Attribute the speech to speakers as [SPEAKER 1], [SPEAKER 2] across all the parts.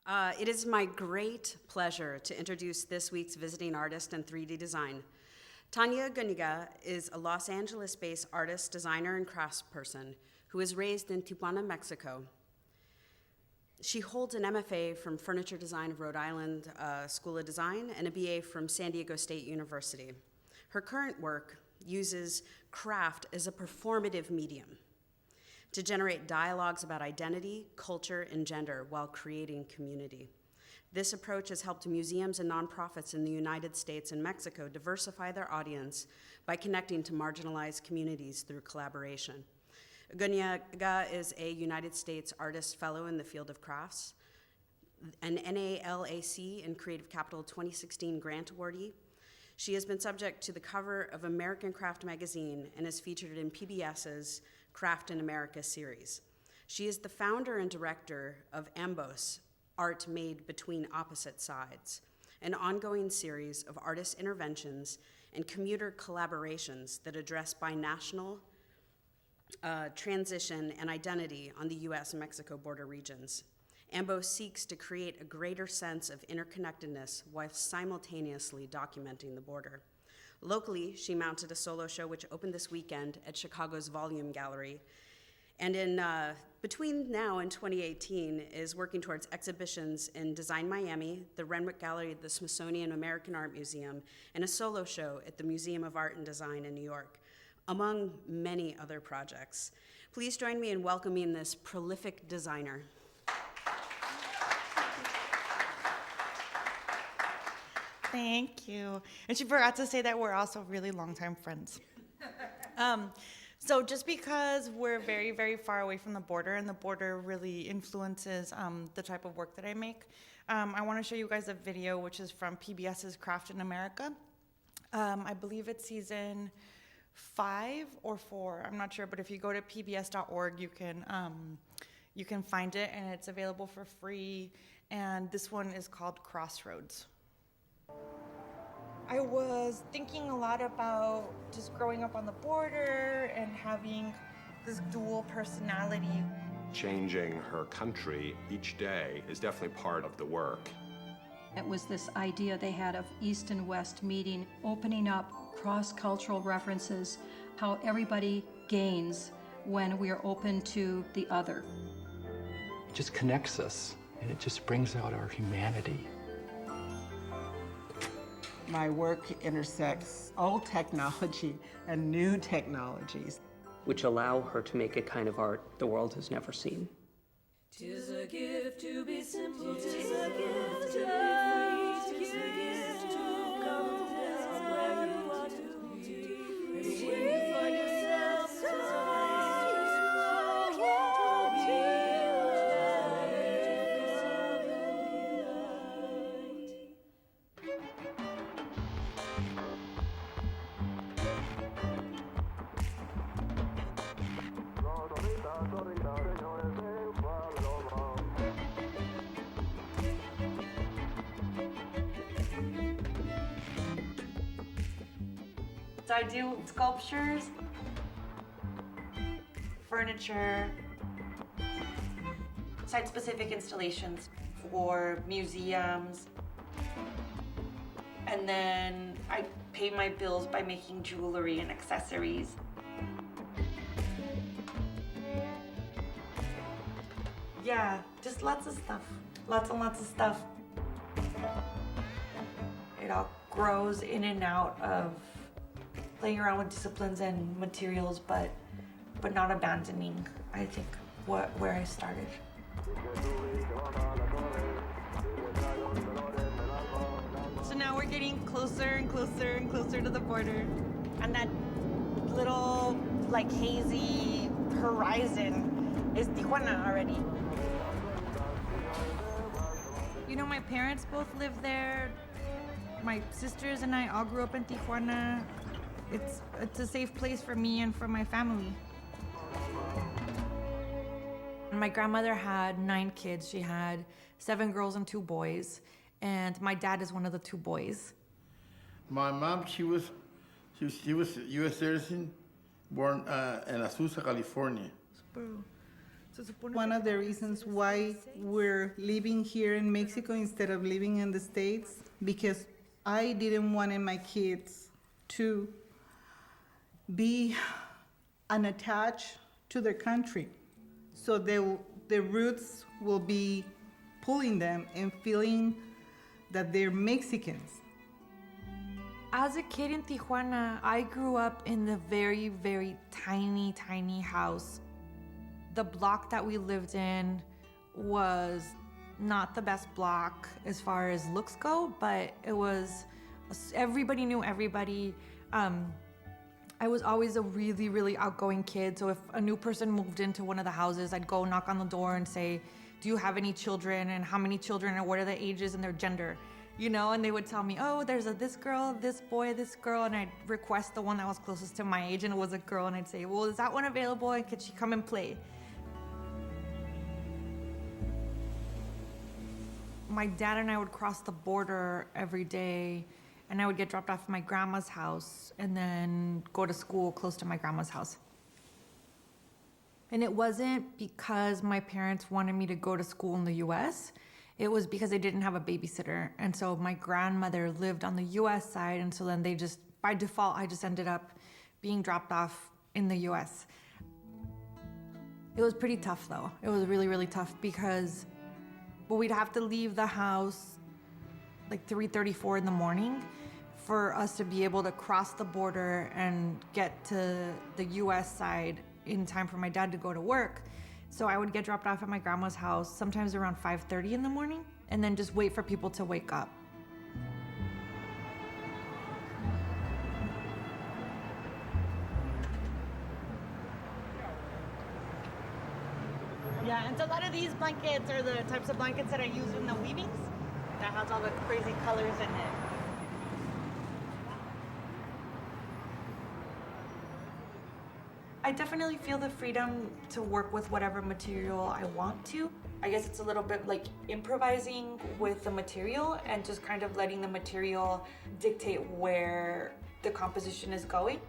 [SPEAKER 1] It is my great pleasure to introduce this week's visiting artist in 3D design. Tanya Aguiñiga is a Los Angeles-based artist, designer, and craftsperson who was raised in Tijuana, Mexico. She holds an MFA from Furniture Design of Rhode Island School of Design and a BA from San Diego State University. Her current work uses craft as a performative medium to generate dialogues about identity, culture, and gender while creating community. This approach has helped museums and nonprofits in the United States and Mexico diversify their audience by connecting to marginalized communities through collaboration. Aguiñiga is a United States Artist Fellow in the field of crafts, an NALAC and Creative Capital 2016 grant awardee. She has been subject to the cover of American Craft magazine and is featured in PBS's Craft in America series. She is the founder and director of Ambos, Art Made Between Opposite Sides, an ongoing series of artist interventions and commuter collaborations that address binational transition and identity on the US and Mexico border regions. Ambos seeks to create a greater sense of interconnectedness while simultaneously documenting the border. Locally, she mounted a solo show which opened this weekend at Chicago's Volume Gallery, and in between now and 2018 is working towards exhibitions in Design Miami, the Renwick Gallery at the Smithsonian American Art Museum, and a solo show at the Museum of Art and Design in New York, among many other projects. Please join me in welcoming this prolific designer.
[SPEAKER 2] Thank you. And she forgot to say that we're also really longtime friends. So just because we're very, very far away from the border, and the border really influences the type of work that I make, I want to show you guys a video which is from PBS's Craft in America. I believe it's season 5 or 4, I'm not sure, but if you go to pbs.org, you can find it, and it's available for free. And this one is called Crossroads. I was thinking a lot about just growing up on the border and having this dual personality.
[SPEAKER 3] Changing her country each day is definitely part of the work.
[SPEAKER 4] It was this idea they had of East and West meeting, opening up cross-cultural references, how everybody gains when we are open to the other.
[SPEAKER 5] It just connects us, and it just brings out our humanity.
[SPEAKER 6] My work intersects old technology and new technologies,
[SPEAKER 7] which allow her to make a kind of art the world has never seen.
[SPEAKER 8] 'Tis a gift to be simple, 'tis a gift to be free, 'tis a gift to come down where you want to be. And when you find yourself surprised, just walk into
[SPEAKER 2] So I do sculptures, furniture, site-specific installations for museums, and then I pay my bills by making jewelry and accessories. Yeah, just lots of stuff, lots and lots of stuff. It all grows in and out of playing around with disciplines and materials, but not abandoning, I think, where I started. So now we're getting closer and closer and closer to the border, and that little, like, hazy horizon is Tijuana already. You know, my parents both live there. My sisters and I all grew up in Tijuana. It's a safe place for me and for my family. My grandmother had 9 kids. She had 7 girls and 2 boys, and my dad is one of the 2 boys.
[SPEAKER 9] My mom, she was a U.S. citizen, born in Azusa, California.
[SPEAKER 10] one of the reasons why we're living here in Mexico instead of living in the States, because I didn't want my kids to be unattached to their country. So their roots will be pulling them and feeling that they're Mexicans.
[SPEAKER 2] As a kid in Tijuana, I grew up in the very, very tiny, tiny house. The block that we lived in was not the best block as far as looks go, but it was, everybody knew everybody. I was always a really, really outgoing kid, so if a new person moved into one of the houses, I'd go knock on the door and say, do you have any children, and how many children, and what are the ages and their gender? You know, and they would tell me, oh, there's this girl, this boy, this girl, and I'd request the one that was closest to my age, and it was a girl, and I'd say, well, is that one available, and could she come and play? My dad and I would cross the border every day, and I would get dropped off at my grandma's house and then go to school close to my grandma's house. And it wasn't because my parents wanted me to go to school in the US, it was because they didn't have a babysitter. And so my grandmother lived on the US side, and so then they just, by default, I just ended up being dropped off in the US. It was pretty tough though. It was really, really tough because we'd have to leave the house like 3:34 in the morning for us to be able to cross the border and get to the US side in time for my dad to go to work. So I would get dropped off at my grandma's house, sometimes around 5:30 in the morning, and then just wait for people to wake up. Yeah, and so a lot of these blankets are the types of blankets that I use in the weavings that has all the crazy colors in it. I definitely feel the freedom to work with whatever material I want to. I guess it's a little bit like improvising with the material and just kind of letting the material dictate where the composition is going.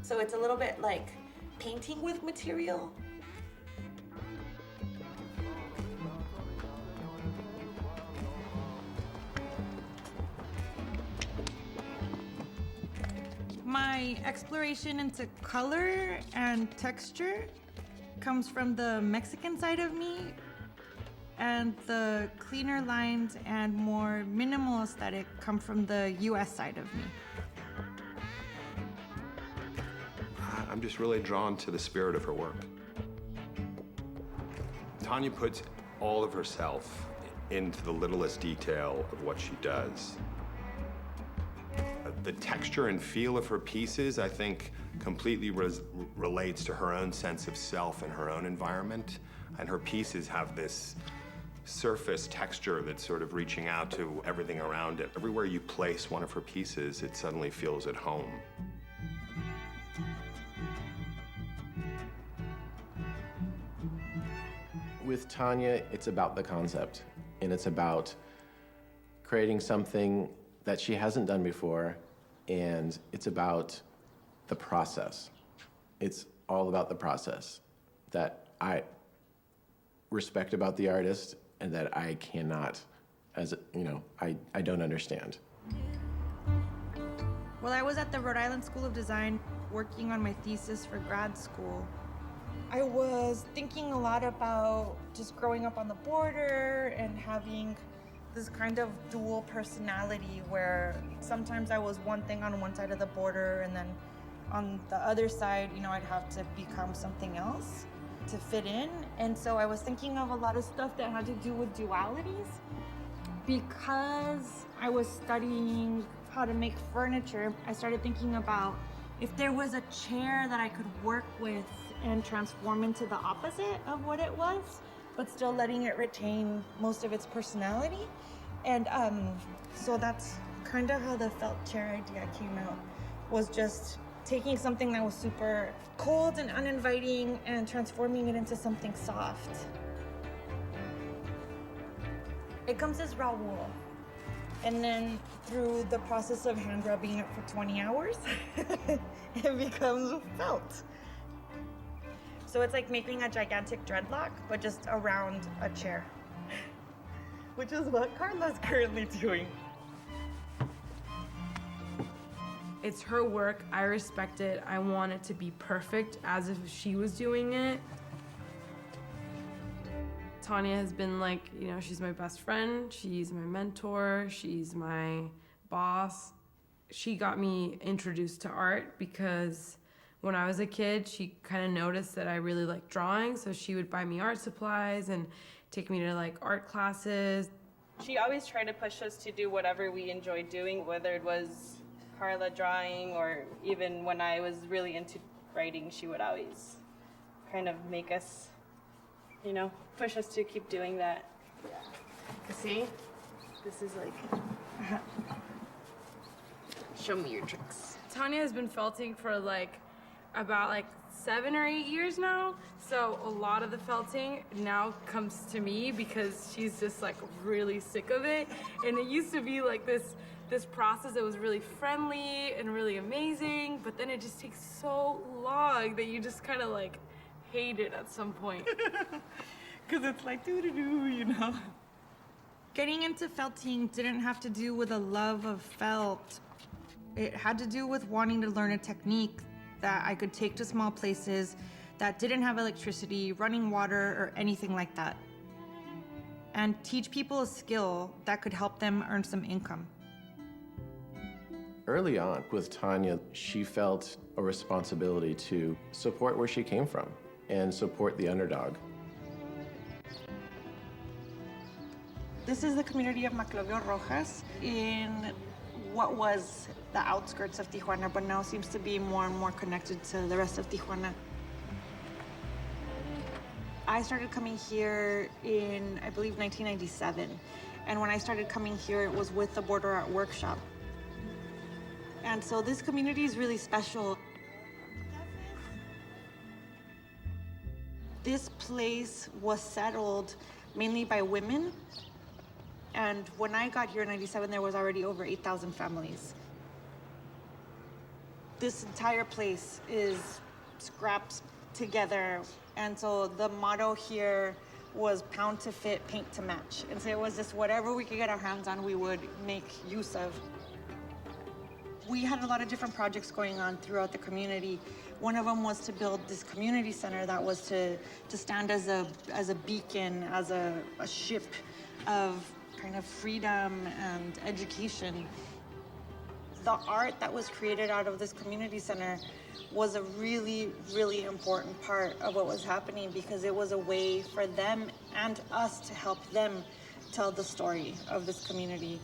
[SPEAKER 2] So it's a little bit like painting with material. My exploration into color and texture comes from the Mexican side of me, and the cleaner lines and more minimal aesthetic come from the US side of me.
[SPEAKER 3] I'm just really drawn to the spirit of her work. Tanya puts all of herself into the littlest detail of what she does. The texture and feel of her pieces, I think, completely relates to her own sense of self and her own environment. And her pieces have this surface texture that's sort of reaching out to everything around it. Everywhere you place one of her pieces, it suddenly feels at home.
[SPEAKER 11] With Tanya, it's about the concept, and it's about creating something that she hasn't done before, and it's about the process. It's all about the process that I respect about the artist and that I cannot, as you know, I don't understand.
[SPEAKER 2] Well, I was at the Rhode Island School of Design working on my thesis for grad school. I was thinking a lot about just growing up on the border and having this kind of dual personality where sometimes I was one thing on one side of the border, and then on the other side, you know, I'd have to become something else to fit in. And so I was thinking of a lot of stuff that had to do with dualities. Because I was studying how to make furniture, I started thinking about if there was a chair that I could work with and transform into the opposite of what it was, but still letting it retain most of its personality. And so that's kind of how the felt chair idea came out, was just taking something that was super cold and uninviting and transforming it into something soft. It comes as raw wool. And then through the process of hand rubbing it for 20 hours, it becomes felt. So it's like making a gigantic dreadlock, but just around a chair, which is what Carla's currently doing.
[SPEAKER 12] It's her work. I respect it. I want it to be perfect as if she was doing it. Tanya has been like, you know, she's my best friend. She's my mentor. She's my boss. She got me introduced to art because when I was a kid, she kind of noticed that I really liked drawing. So she would buy me art supplies and take me to like art classes.
[SPEAKER 2] She always tried to push us to do whatever we enjoyed doing, whether it was Carla drawing, or even when I was really into writing, she would always kind of make us, you know, push us to keep doing that. Yeah. See? This is like, show me your tricks.
[SPEAKER 12] Tanya has been felting for like about 7 or 8 years now. So a lot of the felting now comes to me because she's just like really sick of it. And it used to be like this process that was really friendly and really amazing, but then it just takes so long that you just kind of like hate it at some point.
[SPEAKER 2] Because it's like doo-doo-doo, you know? Getting into felting didn't have to do with a love of felt. It had to do with wanting to learn a technique that I could take to small places that didn't have electricity, running water, or anything like that, and teach people a skill that could help them earn some income.
[SPEAKER 11] Early on with Tanya, she felt a responsibility to support where she came from and support the underdog.
[SPEAKER 2] This is the community of Maclovio Rojas in what was the outskirts of Tijuana, but now seems to be more and more connected to the rest of Tijuana. I started coming here in, I believe, 1997. And when I started coming here, it was with the Border Art Workshop. And so this community is really special. This place was settled mainly by women. And when I got here in 97, there was already over 8,000 families. This entire place is scrapped together. And so the motto here was pound to fit, paint to match. And so it was just whatever we could get our hands on, we would make use of. We had a lot of different projects going on throughout the community. One of them was to build this community center that was to stand as a beacon, as a ship of kind of freedom and education. The art that was created out of this community center was a really, really important part of what was happening because it was a way for them and us to help them tell the story of this community.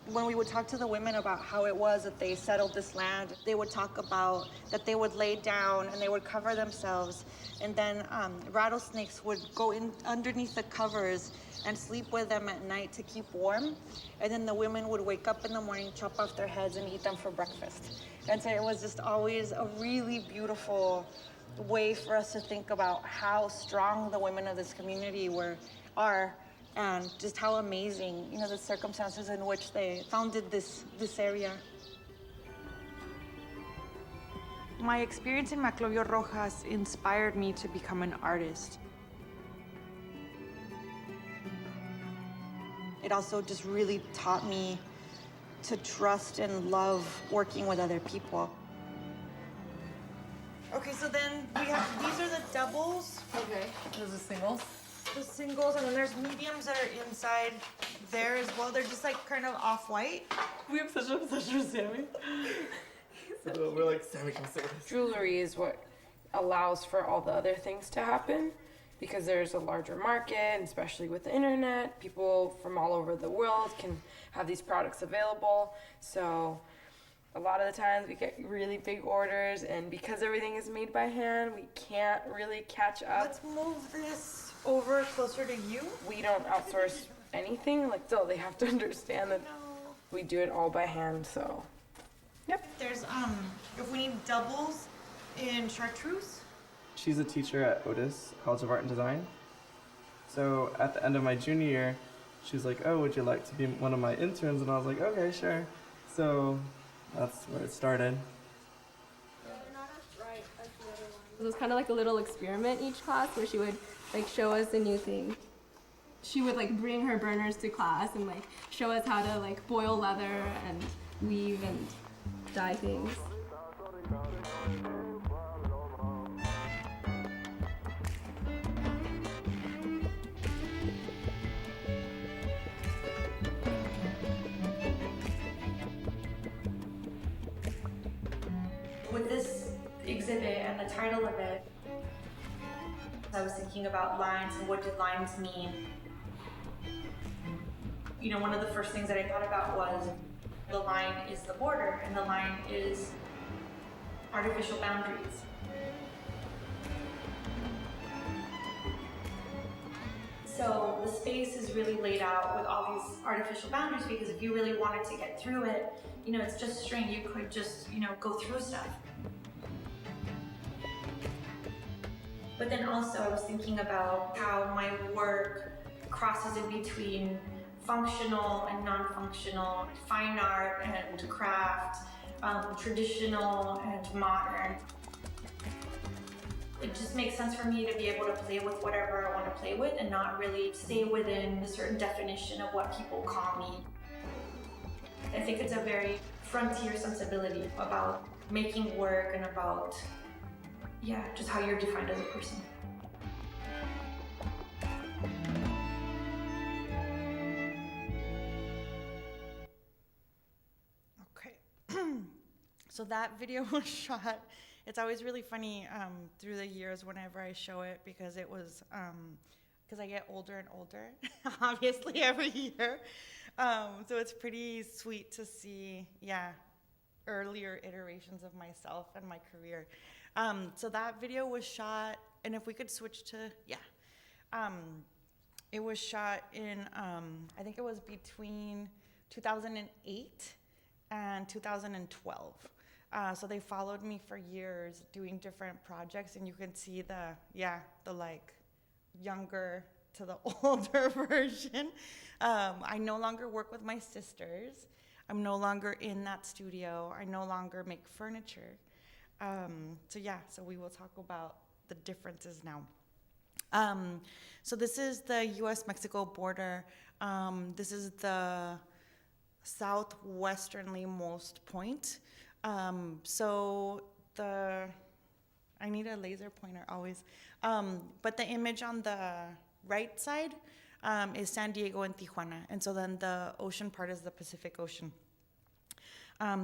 [SPEAKER 2] When we would talk to the women about how it was that they settled this land, they would talk about that they would lay down and they would cover themselves, and then rattlesnakes would go in underneath the covers and sleep with them at night to keep warm, and then the women would wake up in the morning, chop off their heads, and eat them for breakfast. And so it was just always a really beautiful way for us to think about how strong the women of this community are. And just how amazing, you know, the circumstances in which they founded this area. My experience in Maclovio Rojas inspired me to become an artist. It also just really taught me to trust and love working with other people. Okay, so then we have, these are the doubles.
[SPEAKER 12] Okay, those are singles.
[SPEAKER 2] The singles, and then there's mediums that are inside there as well. They're just like kind of off-white.
[SPEAKER 12] We have such an obsession with Sammy.
[SPEAKER 13] So we're like, Sammy, come sit with us.
[SPEAKER 12] Jewelry is what allows for all the other things to happen because there's a larger market, and especially with the internet, people from all over the world can have these products available. So a lot of the times we get really big orders, and because everything is made by hand, we can't really catch up.
[SPEAKER 2] Let's move this over closer to you.
[SPEAKER 12] We don't outsource anything. Like, still, they have to understand that we do it all by hand, so. Yep.
[SPEAKER 2] There's, if we need doubles in chartreuse.
[SPEAKER 13] She's a teacher at Otis, College of Art and Design. So at the end of my junior year, she was like, oh, would you like to be one of my interns? And I was like, okay, sure. So that's where it started.
[SPEAKER 14] It was kind of like a little experiment each class where she would like show us a new thing. She would like bring her burners to class and like show us how to like boil leather and weave and dye things.
[SPEAKER 2] With this exhibit and the title of it, I was thinking about lines and what did lines mean. You know, one of the first things that I thought about was the line is the border and the line is artificial boundaries. So the space is really laid out with all these artificial boundaries because if you really wanted to get through it, you know, it's just string, you could just, you know, go through stuff. But then also I was thinking about how my work crosses in between functional and non-functional, fine art and craft, traditional and modern. It just makes sense for me to be able to play with whatever I want to play with and not really stay within a certain definition of what people call me. I think it's a very frontier sensibility about making work and about, yeah, just how you're defined as a person. Okay. So that video was shot. It's always really funny through the years whenever I show it because it was, because I get older and older, obviously every year. So it's pretty sweet to see, yeah, earlier iterations of myself and my career. So that video was shot, and if we could switch to, yeah. It was shot in, I think it was between 2008 and 2012. So they followed me for years doing different projects, and you can see the, yeah, the like younger to the older version. I no longer work with my sisters. I'm no longer in that studio. I no longer make furniture. So yeah, so we will talk about the differences now. So this is the US-Mexico border. This is the southwesternly most point. So I need a laser pointer always. But the image on the right side is San Diego and Tijuana. And so then the ocean part is the Pacific Ocean.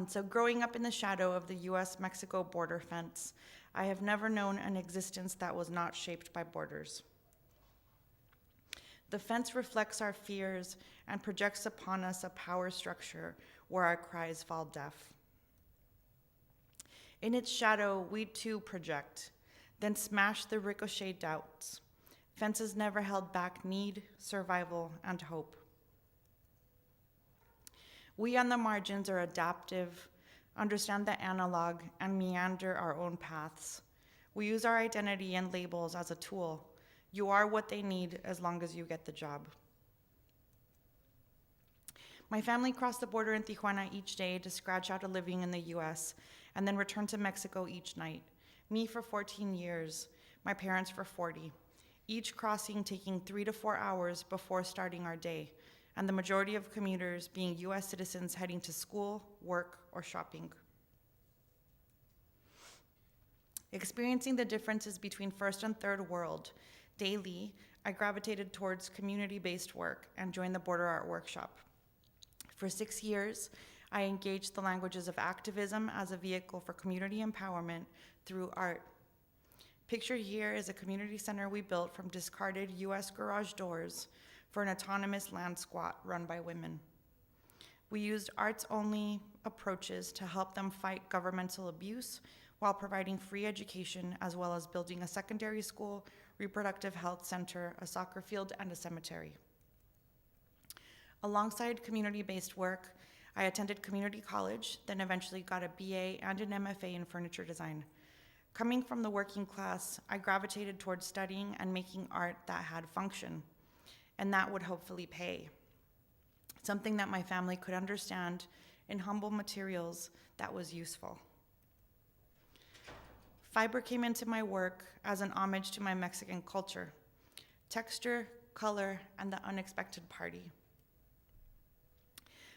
[SPEAKER 2] So growing up in the shadow of the US-Mexico border fence, I have never known an existence that was not shaped by borders. The fence reflects our fears and projects upon us a power structure where our cries fall deaf. In its shadow, we too project, then smash the ricochet doubts. Fences never held back need, survival, and hope. We on the margins are adaptive, understand the analog, and meander our own paths. We use our identity and labels as a tool. You are what they need as long as you get the job. My family crossed the border in Tijuana each day to scratch out a living in the US and then returned to Mexico each night. Me for 14 years, my parents for 40, each crossing taking 3 to 4 hours before starting our day, and the majority of commuters being US citizens heading to school, work, or shopping. Experiencing the differences between first and third world, daily, I gravitated towards community-based work and joined the Border Art Workshop. For 6 years, I engaged the languages of activism as a vehicle for community empowerment through art. Pictured here is a community center we built from discarded US garage doors for an autonomous land squat run by women. We used arts-only approaches to help them fight governmental abuse while providing free education, as well as building a secondary school, reproductive health center, a soccer field, and a cemetery. Alongside community-based work, I attended community college, then eventually got a BA and an MFA in furniture design. Coming from the working class, I gravitated towards studying and making art that had function, and that would hopefully pay. Something that my family could understand in humble materials that was useful. Fiber came into my work as an homage to my Mexican culture: texture, color, and the unexpected party.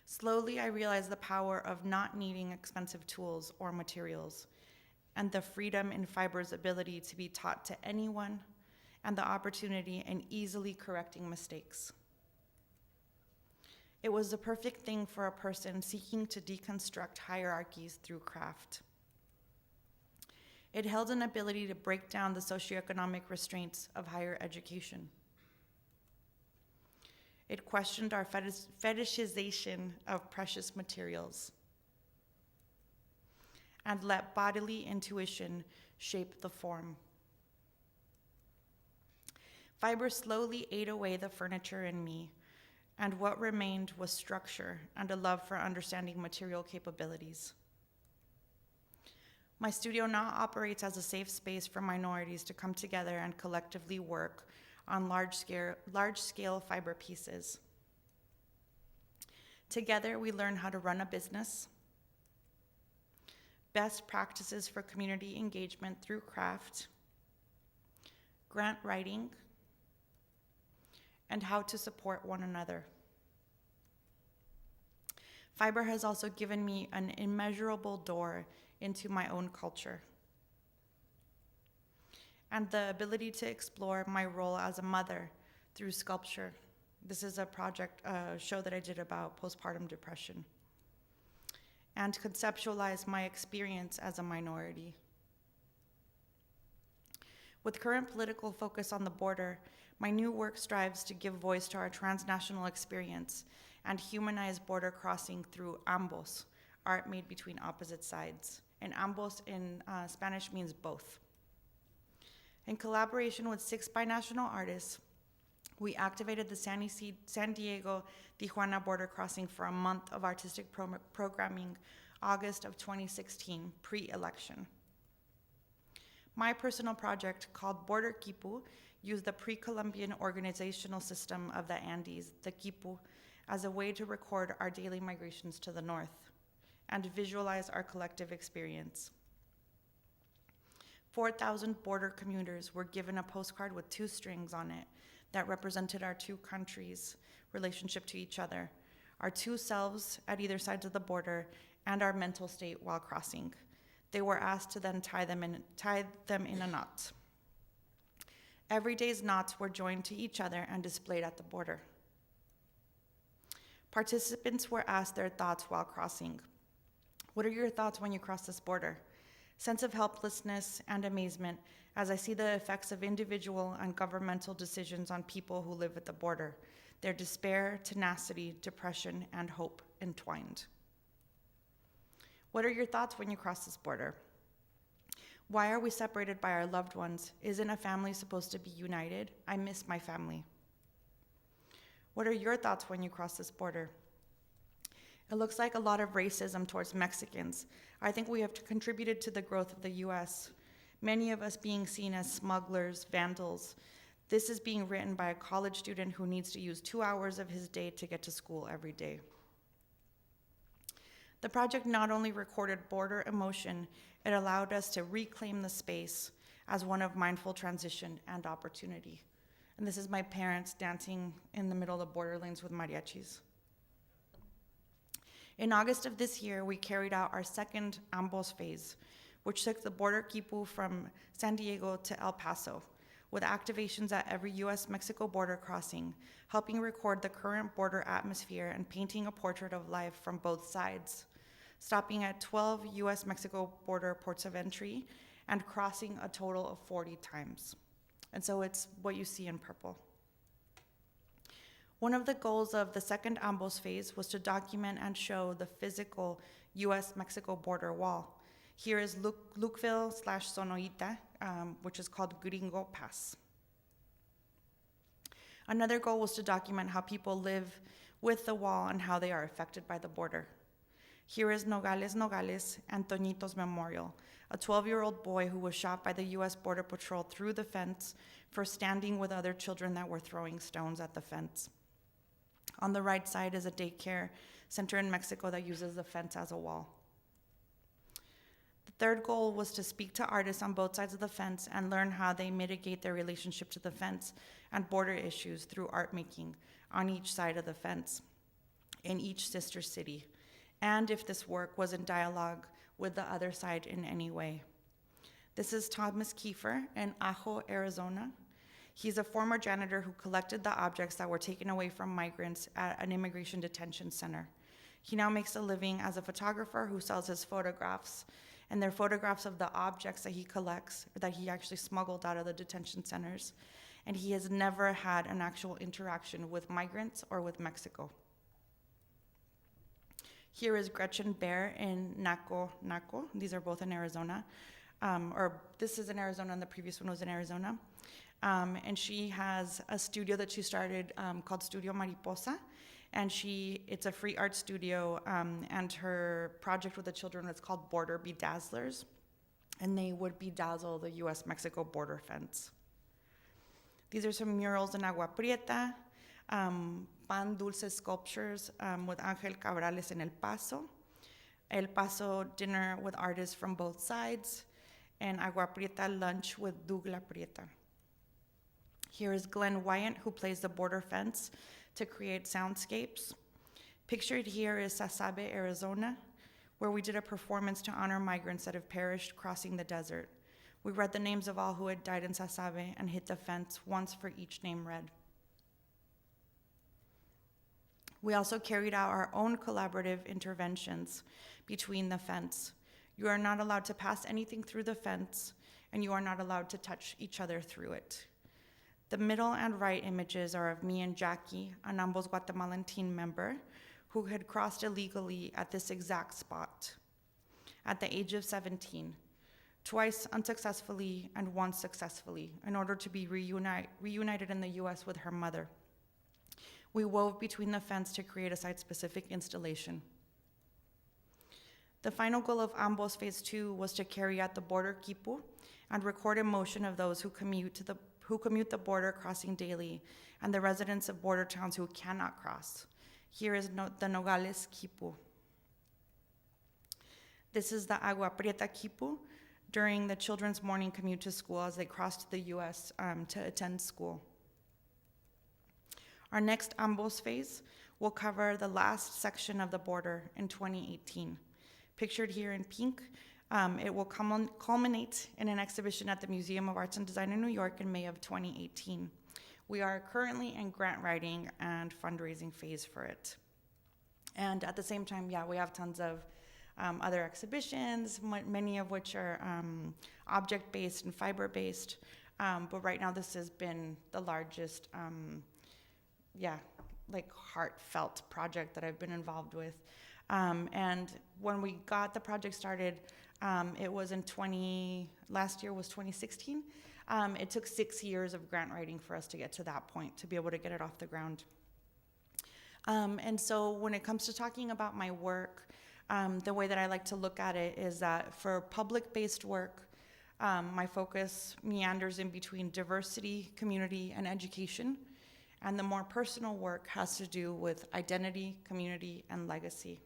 [SPEAKER 2] Slowly, I realized the power of not needing expensive tools or materials, and the freedom in fiber's ability to be taught to anyone, and the opportunity in easily correcting mistakes. It was the perfect thing for a person seeking to deconstruct hierarchies through craft. It held an ability to break down the socioeconomic restraints of higher education. It questioned our fetishization of precious materials and let bodily intuition shape the form. Fiber slowly ate away the furniture in me, and what remained was structure and a love for understanding material capabilities. My studio now operates as a safe space for minorities to come together and collectively work on large-scale fiber pieces. Together, we learn how to run a business, best practices for community engagement through craft, grant writing, and how to support one another. Fiber has also given me an immeasurable door into my own culture and the ability to explore my role as a mother through sculpture. This is a show that I did about postpartum depression, and conceptualize my experience as a minority. With current political focus on the border, my new work strives to give voice to our transnational experience and humanize border crossing through ambos, art made between opposite sides. And ambos in Spanish means both. In collaboration with 6 binational artists, we activated the San Diego-Tijuana border crossing for a month of artistic programming, August of 2016, pre-election. My personal project, called Border Quipu, used the pre-Columbian organizational system of the Andes, the Quipu, as a way to record our daily migrations to the north and visualize our collective experience. 4,000 border commuters were given a postcard with 2 strings on it that represented our 2 countries' relationship to each other, our 2 selves at either sides of the border, and our mental state while crossing. They were asked to then tie them in a knot. Every day's knots were joined to each other and displayed at the border. Participants were asked their thoughts while crossing. What are your thoughts when you cross this border? Sense of helplessness and amazement as I see the effects of individual and governmental decisions on people who live at the border, their despair, tenacity, depression, and hope entwined. What are your thoughts when you cross this border? Why are we separated by our loved ones? Isn't a family supposed to be united? I miss my family. What are your thoughts when you cross this border? It looks like a lot of racism towards Mexicans. I think we have contributed to the growth of the US, many of us being seen as smugglers, vandals. This is being written by a college student who needs to use 2 hours of his day to get to school every day. The project not only recorded border emotion, it allowed us to reclaim the space as one of mindful transition and opportunity. And this is my parents dancing in the middle of the border lanes with mariachis. In August of this year, we carried out our second Ambos phase, which took the border Quipu from San Diego to El Paso, with activations at every US-Mexico border crossing, helping record the current border atmosphere and painting a portrait of life from both sides, stopping at 12 US-Mexico border ports of entry and crossing a total of 40 times. And so it's what you see in purple. One of the goals of the second Ambos phase was to document and show the physical US-Mexico border wall. Here is Lukeville/Sonoita, which is called Gringo Pass. Another goal was to document how people live with the wall and how they are affected by the border. Here is Nogales and Toñito's memorial, a 12-year-old boy who was shot by the US Border Patrol through the fence for standing with other children that were throwing stones at the fence. On the right side is a daycare center in Mexico that uses the fence as a wall. Third goal was to speak to artists on both sides of the fence and learn how they mitigate their relationship to the fence and border issues through art making on each side of the fence in each sister city, and if this work was in dialogue with the other side in any way. This is Thomas Kiefer in Ajo, Arizona. He's a former janitor who collected the objects that were taken away from migrants at an immigration detention center. He now makes a living as a photographer who sells his photographs, and they're photographs of the objects that he collects, or that he actually smuggled out of the detention centers. And he has never had an actual interaction with migrants or with Mexico. Here is Gretchen Bear in Naco. These are both in Arizona. Or this is in Arizona and the previous one was in Arizona. And she has a studio that she started called Studio Mariposa. And it's a free art studio, and her project with the children is called Border Bedazzlers. And they would bedazzle the US-Mexico border fence. These are some murals in Agua Prieta, Pan Dulce sculptures with Angel Cabrales in El Paso dinner with artists from both sides, and Agua Prieta lunch with Dougla Prieta. Here is Glenn Wyant, who plays the border fence to create soundscapes. Pictured here is Sasabe, Arizona, where we did a performance to honor migrants that have perished crossing the desert. We read the names of all who had died in Sasabe and hit the fence once for each name read. We also carried out our own collaborative interventions between the fence. You are not allowed to pass anything through the fence, and you are not allowed to touch each other through it. The middle and right images are of me and Jackie, an Ambos Guatemalan team member, who had crossed illegally at this exact spot at the age of 17, twice unsuccessfully and once successfully, in order to be reunited in the US with her mother. We wove between the fence to create a site-specific installation. The final goal of Ambos Phase 2 was to carry out the border quipu and record emotion of those who commute the border crossing daily, and the residents of border towns who cannot cross. Here is the Nogales quipu. This is the Agua Prieta quipu during the children's morning commute to school as they crossed the US to attend school. Our next Ambos phase will cover the last section of the border in 2018. Pictured here in pink, it will culminate in an exhibition at the Museum of Arts and Design in New York in May of 2018. We are currently in grant writing and fundraising phase for it. And at the same time, we have tons of other exhibitions, many of which are object-based and fiber-based. But right now this has been the largest heartfelt project that I've been involved with. And when we got the project started, it was last year was 2016. It took 6 years of grant writing for us to get to that point, to be able to get it off the ground. And so when it comes to talking about my work, the way that I like to look at it is that for public-based work, my focus meanders in between diversity, community, and education. And the more personal work has to do with identity, community, and legacy.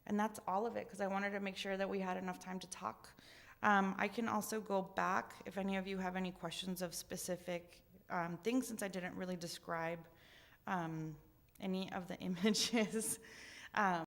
[SPEAKER 2] And that's all of it, because I wanted to make sure that we had enough time to talk. I can also go back if any of you have any questions of specific things, since I didn't really describe any of the images.